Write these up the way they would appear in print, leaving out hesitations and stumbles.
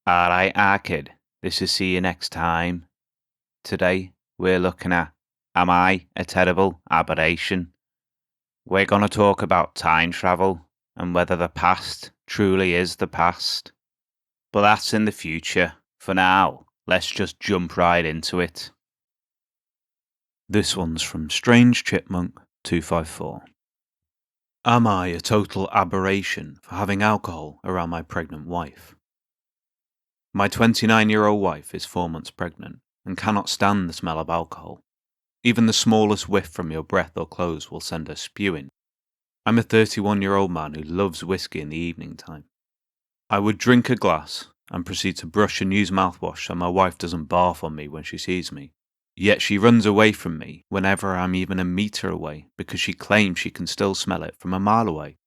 Alright, kid. This is see you next time. Today, we're looking at Am I a Terrible Aberration? We're going to talk about time travel and whether the past truly is the past. But that's in the future. For now, let's just jump right into it. This one's from Strange Chipmunk 254. Am I a total aberration for having alcohol around my pregnant wife? My 29-year-old wife is 4 months pregnant and cannot stand the smell of alcohol. Even the smallest whiff from your breath or clothes will send her spewing. I'm a 31-year-old man who loves whiskey in the evening time. I would drink a glass and proceed to brush and use mouthwash so my wife doesn't barf on me when she sees me. Yet she runs away from me whenever I'm even a metre away because she claims she can still smell it from a mile away.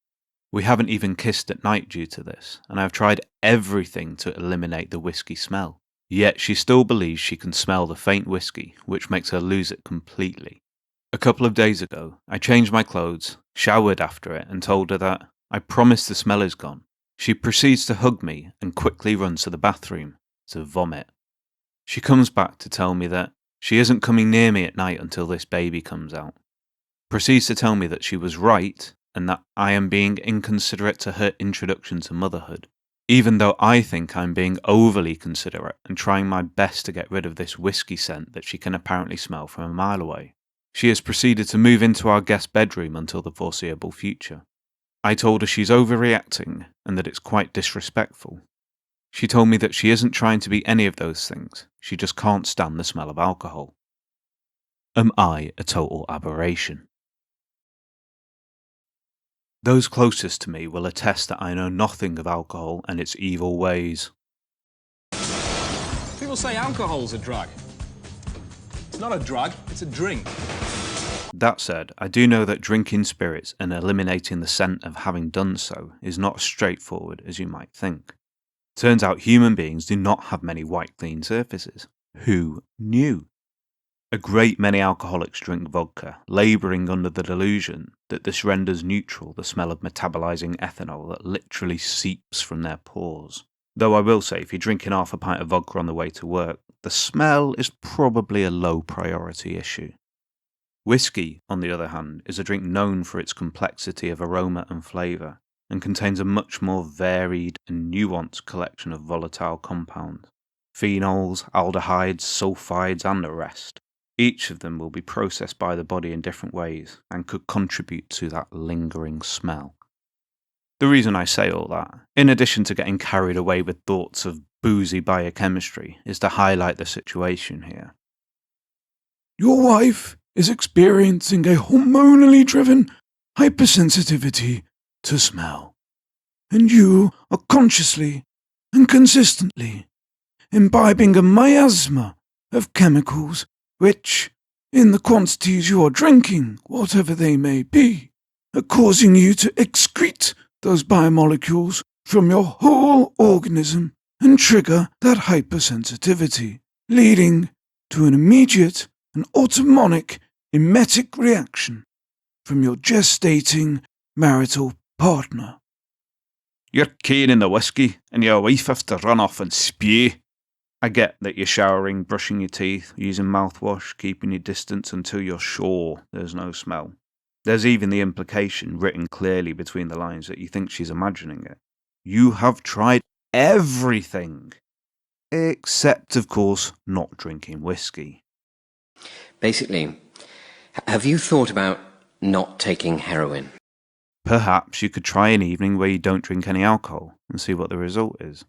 We haven't even kissed at night due to this, and I've tried everything to eliminate the whiskey smell. Yet she still believes she can smell the faint whiskey, which makes her lose it completely. A couple of days ago, I changed my clothes, showered after it, and told her that I promise the smell is gone. She proceeds to hug me and quickly runs to the bathroom to vomit. She comes back to tell me that she isn't coming near me at night until this baby comes out. Proceeds to tell me that she was right and that I am being inconsiderate to her introduction to motherhood, even though I think I'm being overly considerate and trying my best to get rid of this whiskey scent that she can apparently smell from a mile away. She has proceeded to move into our guest bedroom until the foreseeable future. I told her she's overreacting and that it's quite disrespectful. She told me that she isn't trying to be any of those things, she just can't stand the smell of alcohol. Am I a total aberration? Those closest to me will attest that I know nothing of alcohol and its evil ways. People say alcohol's a drug. It's not a drug, it's a drink. That said, I do know that drinking spirits and eliminating the scent of having done so is not as straightforward as you might think. Turns out human beings do not have many white clean surfaces. Who knew? A great many alcoholics drink vodka, labouring under the delusion that this renders neutral the smell of metabolising ethanol that literally seeps from their pores. Though I will say, if you're drinking half a pint of vodka on the way to work, the smell is probably a low priority issue. Whiskey, on the other hand, is a drink known for its complexity of aroma and flavour, and contains a much more varied and nuanced collection of volatile compounds. Phenols, aldehydes, sulfides and the rest. Each of them will be processed by the body in different ways and could contribute to that lingering smell. The reason I say all that, in addition to getting carried away with thoughts of boozy biochemistry, is to highlight the situation here. Your wife is experiencing a hormonally driven hypersensitivity to smell, and you are consciously and consistently imbibing a miasma of chemicals which, in the quantities you are drinking, whatever they may be, are causing you to excrete those biomolecules from your whole organism and trigger that hypersensitivity, leading to an immediate and autonomic emetic reaction from your gestating marital partner. You're keen in the whiskey, and your wife has to run off and spew. I get that you're showering, brushing your teeth, using mouthwash, keeping your distance until you're sure there's no smell. There's even the implication written clearly between the lines that you think she's imagining it. You have tried everything, except, of course, not drinking whiskey. Basically, have you thought about not taking heroin? Perhaps you could try an evening where you don't drink any alcohol and see what the result is.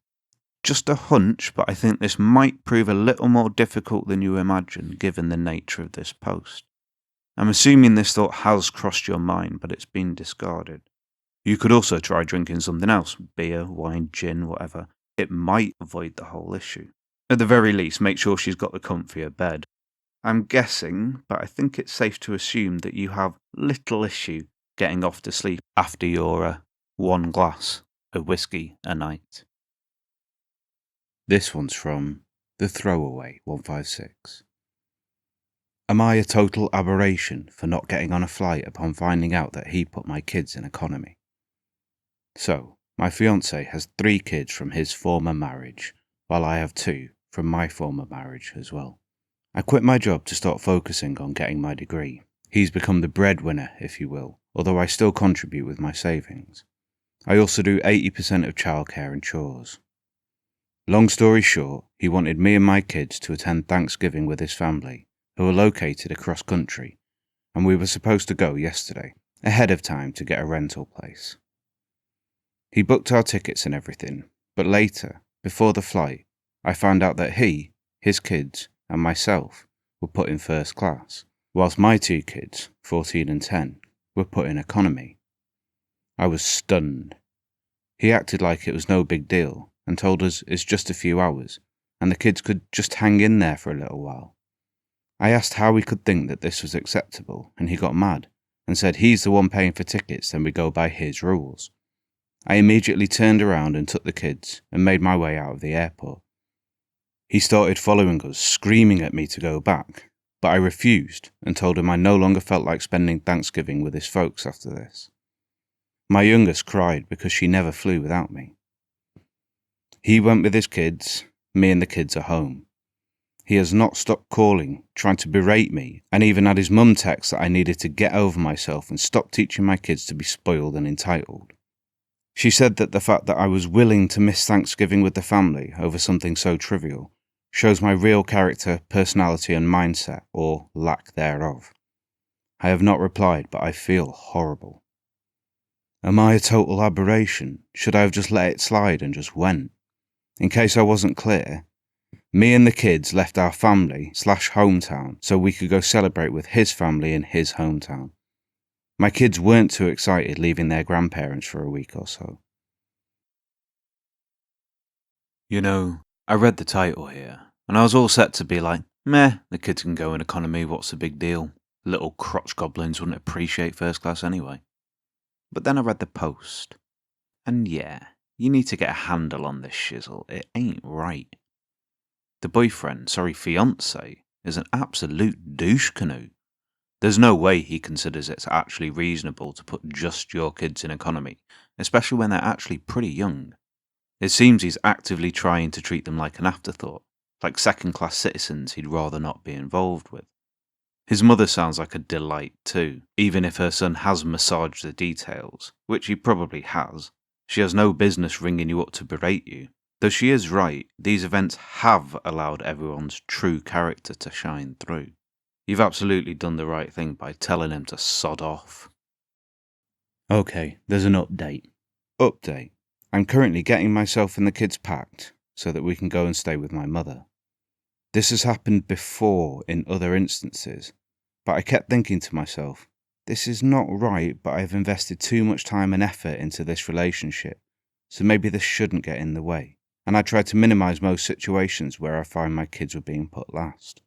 Just a hunch, but I think this might prove a little more difficult than you imagine given the nature of this post. I'm assuming this thought has crossed your mind, but it's been discarded. You could also try drinking something else, beer, wine, gin, whatever. It might avoid the whole issue. At the very least, make sure she's got the comfier bed. I'm guessing, but I think it's safe to assume that you have little issue getting off to sleep after your one glass of whiskey a night. This one's from The Throwaway 156. Am I a total aberration for not getting on a flight upon finding out that he put my kids in economy? So, my fiance has 3 kids from his former marriage, while I have 2 from my former marriage as well. I quit my job to start focusing on getting my degree. He's become the breadwinner, if you will, although I still contribute with my savings. I also do 80% of childcare and chores. Long story short, he wanted me and my kids to attend Thanksgiving with his family, who are located across country, and we were supposed to go yesterday, ahead of time to get a rental place. He booked our tickets and everything, but later, before the flight, I found out that he, his kids, and myself were put in first class, whilst my 2 kids, 14 and 10, were put in economy. I was stunned. He acted like it was no big deal and told us it's just a few hours and the kids could just hang in there for a little while. I asked how he could think that this was acceptable and he got mad and said he's the one paying for tickets and we go by his rules. I immediately turned around and took the kids and made my way out of the airport. He started following us, screaming at me to go back, but I refused and told him I no longer felt like spending Thanksgiving with his folks after this. My youngest cried because she never flew without me. He went with his kids, me and the kids are home. He has not stopped calling, trying to berate me, and even had his mum text that I needed to get over myself and stop teaching my kids to be spoiled and entitled. She said that the fact that I was willing to miss Thanksgiving with the family over something so trivial shows my real character, personality and mindset, or lack thereof. I have not replied, but I feel horrible. Am I a total aberration? Should I have just let it slide and just went? In case I wasn't clear, me and the kids left our family/hometown so we could go celebrate with his family in his hometown. My kids weren't too excited leaving their grandparents for a week or so. You know, I read the title here, and I was all set to be like, meh, the kids can go in economy, what's the big deal? Little crotch goblins wouldn't appreciate first class anyway. But then I read the post, and yeah, you need to get a handle on this shizzle, it ain't right. The fiance, is an absolute douche canoe. There's no way he considers it's actually reasonable to put just your kids in economy, especially when they're actually pretty young. It seems he's actively trying to treat them like an afterthought, like second-class citizens he'd rather not be involved with. His mother sounds like a delight too, even if her son has massaged the details, which he probably has. She has no business ringing you up to berate you. Though she is right, these events have allowed everyone's true character to shine through. You've absolutely done the right thing by telling him to sod off. Okay, there's an update. Update. I'm currently getting myself and the kids packed so that we can go and stay with my mother. This has happened before in other instances, but I kept thinking to myself, this is not right, but I've invested too much time and effort into this relationship, so maybe this shouldn't get in the way. And I tried to minimise most situations where I find my kids were being put last.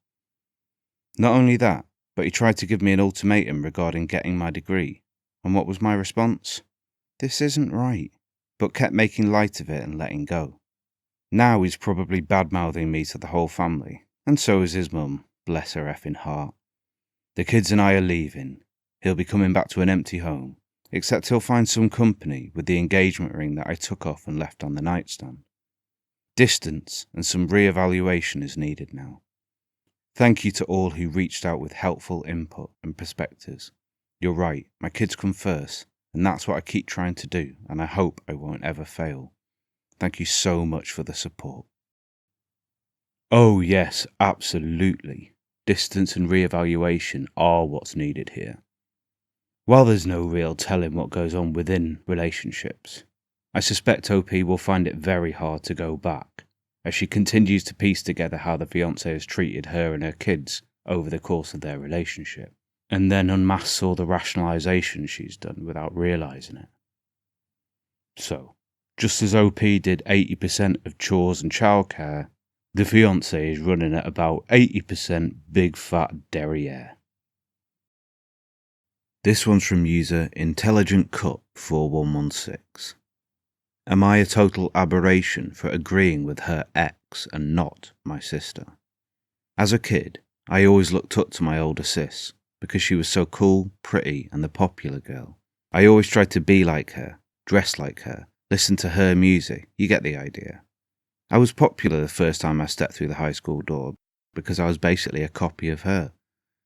Not only that, but he tried to give me an ultimatum regarding getting my degree, and what was my response? This isn't right, but kept making light of it and letting go. Now he's probably bad-mouthing me to the whole family, and so is his mum, bless her effing heart. The kids and I are leaving. He'll be coming back to an empty home, except he'll find some company with the engagement ring that I took off and left on the nightstand. Distance and some re-evaluation is needed now. Thank you to all who reached out with helpful input and perspectives. You're right, my kids come first, and that's what I keep trying to do, and I hope I won't ever fail. Thank you so much for the support. Oh yes, absolutely. Distance and re-evaluation are what's needed here. While there's no real telling what goes on within relationships, I suspect OP will find it very hard to go back, as she continues to piece together how the fiancé has treated her and her kids over the course of their relationship, and then unmasks all the rationalisation she's done without realising it. So, just as OP did 80% of chores and childcare, the fiancé is running at about 80% big fat derriere. This one's from user IntelligentCup4116. Am I a total aberration for agreeing with her ex and not my sister? As a kid, I always looked up to my older sis because she was so cool, pretty, and the popular girl. I always tried to be like her, dress like her, listen to her music, you get the idea. I was popular the first time I stepped through the high school door because I was basically a copy of her.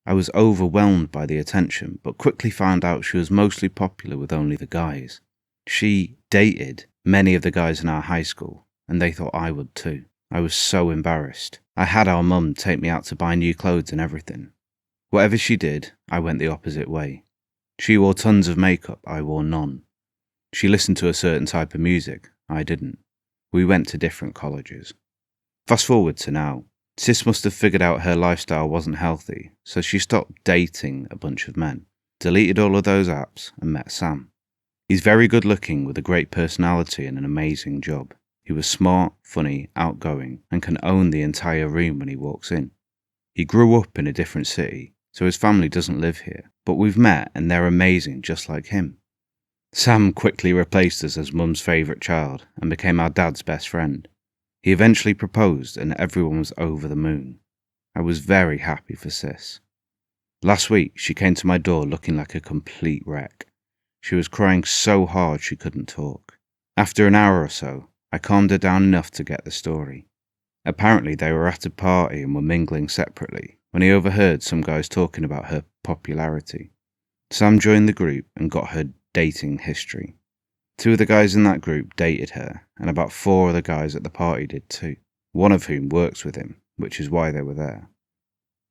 I was overwhelmed by the attention, but quickly found out she was mostly popular with only the guys. She dated many of the guys in our high school, and they thought I would too. I was so embarrassed. I had our mum take me out to buy new clothes and everything. Whatever she did, I went the opposite way. She wore tons of makeup, I wore none. She listened to a certain type of music, I didn't. We went to different colleges. Fast forward to now. Sis must have figured out her lifestyle wasn't healthy, so she stopped dating a bunch of men, deleted all of those apps, and met Sam. He's very good looking with a great personality and an amazing job. He was smart, funny, outgoing, and can own the entire room when he walks in. He grew up in a different city, so his family doesn't live here, but we've met and they're amazing just like him. Sam quickly replaced us as Mum's favourite child and became our dad's best friend. He eventually proposed and everyone was over the moon. I was very happy for Sis. Last week she came to my door looking like a complete wreck. She was crying so hard she couldn't talk. After an hour or so, I calmed her down enough to get the story. Apparently they were at a party and were mingling separately when he overheard some guys talking about her popularity. Sam joined the group and got her dating history. 2 of the guys in that group dated her, and about 4 of the guys at the party did too, one of whom works with him, which is why they were there.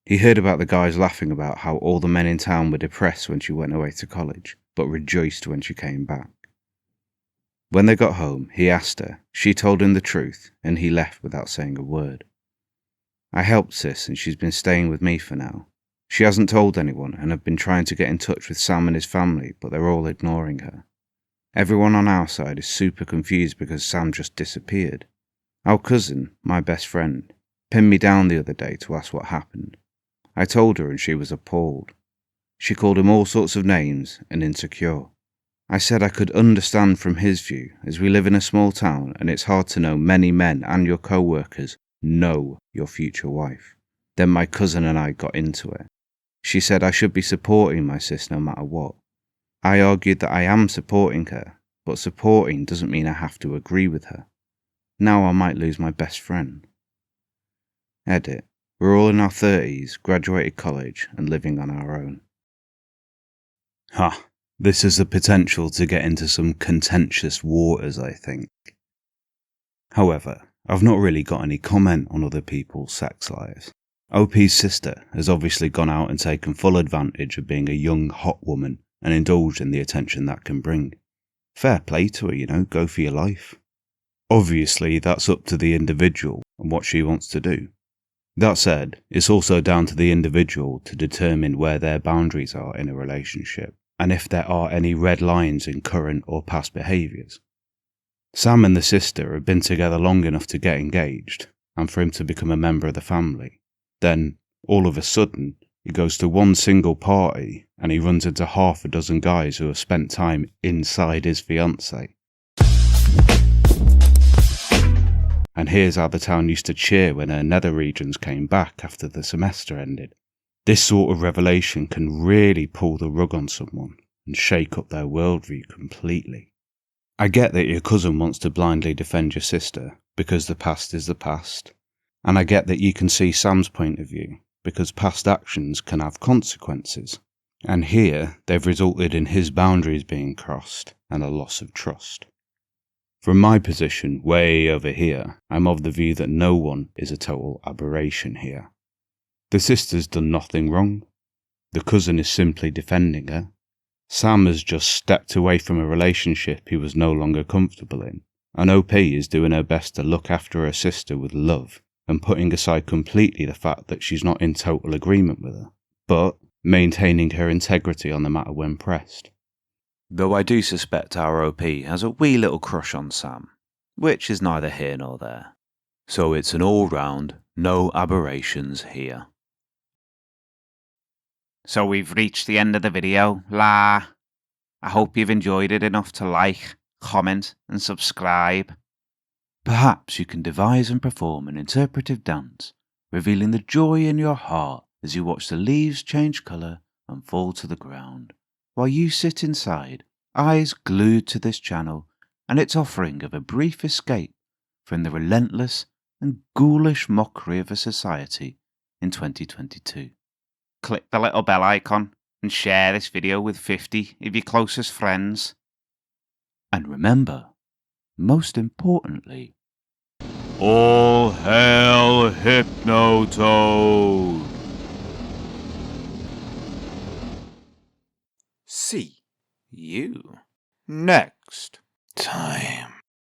He heard about the guys laughing about how all the men in town were depressed when she went away to college, but rejoiced when she came back. When they got home, he asked her, she told him the truth, and he left without saying a word. I helped Sis and she's been staying with me for now. She hasn't told anyone and have been trying to get in touch with Sam and his family, but they're all ignoring her. Everyone on our side is super confused because Sam just disappeared. Our cousin, my best friend, pinned me down the other day to ask what happened. I told her and she was appalled. She called him all sorts of names and insecure. I said I could understand from his view, as we live in a small town and it's hard to know many men and your co-workers know your future wife. Then my cousin and I got into it. She said I should be supporting my sis no matter what. I argued that I am supporting her, but supporting doesn't mean I have to agree with her. Now I might lose my best friend. Edit. We're all in our 30s, graduated college, and living on our own. This has the potential to get into some contentious waters, I think. However, I've not really got any comment on other people's sex lives. OP's sister has obviously gone out and taken full advantage of being a young, hot woman and indulged in the attention that can bring. Fair play to her, go for your life. Obviously, that's up to the individual and what she wants to do. That said, it's also down to the individual to determine where their boundaries are in a relationship, and if there are any red lines in current or past behaviours. Sam and the sister have been together long enough to get engaged, and for him to become a member of the family. Then, all of a sudden, he goes to one single party and he runs into half a dozen guys who have spent time inside his fiance. And here's how the town used to cheer when her nether regions came back after the semester ended. This sort of revelation can really pull the rug on someone and shake up their worldview completely. I get that your cousin wants to blindly defend your sister because the past is the past, and I get that you can see Sam's point of view because past actions can have consequences, and here they've resulted in his boundaries being crossed and a loss of trust. From my position way over here, I'm of the view that no one is a total aberration here. The sister's done nothing wrong. The cousin is simply defending her. Sam has just stepped away from a relationship he was no longer comfortable in, and OP is doing her best to look after her sister with love and putting aside completely the fact that she's not in total agreement with her, but maintaining her integrity on the matter when pressed. Though I do suspect our OP has a wee little crush on Sam, which is neither here nor there. So it's an all-round, no aberrations here. So we've reached the end of the video, la. I hope you've enjoyed it enough to like, comment and subscribe. Perhaps you can devise and perform an interpretive dance, revealing the joy in your heart as you watch the leaves change colour and fall to the ground, while you sit inside, eyes glued to this channel and its offering of a brief escape from the relentless and ghoulish mockery of a society in 2022. Click the little bell icon and share this video with 50 of your closest friends. And remember, most importantly, all hail Hypnotoad! See you next time.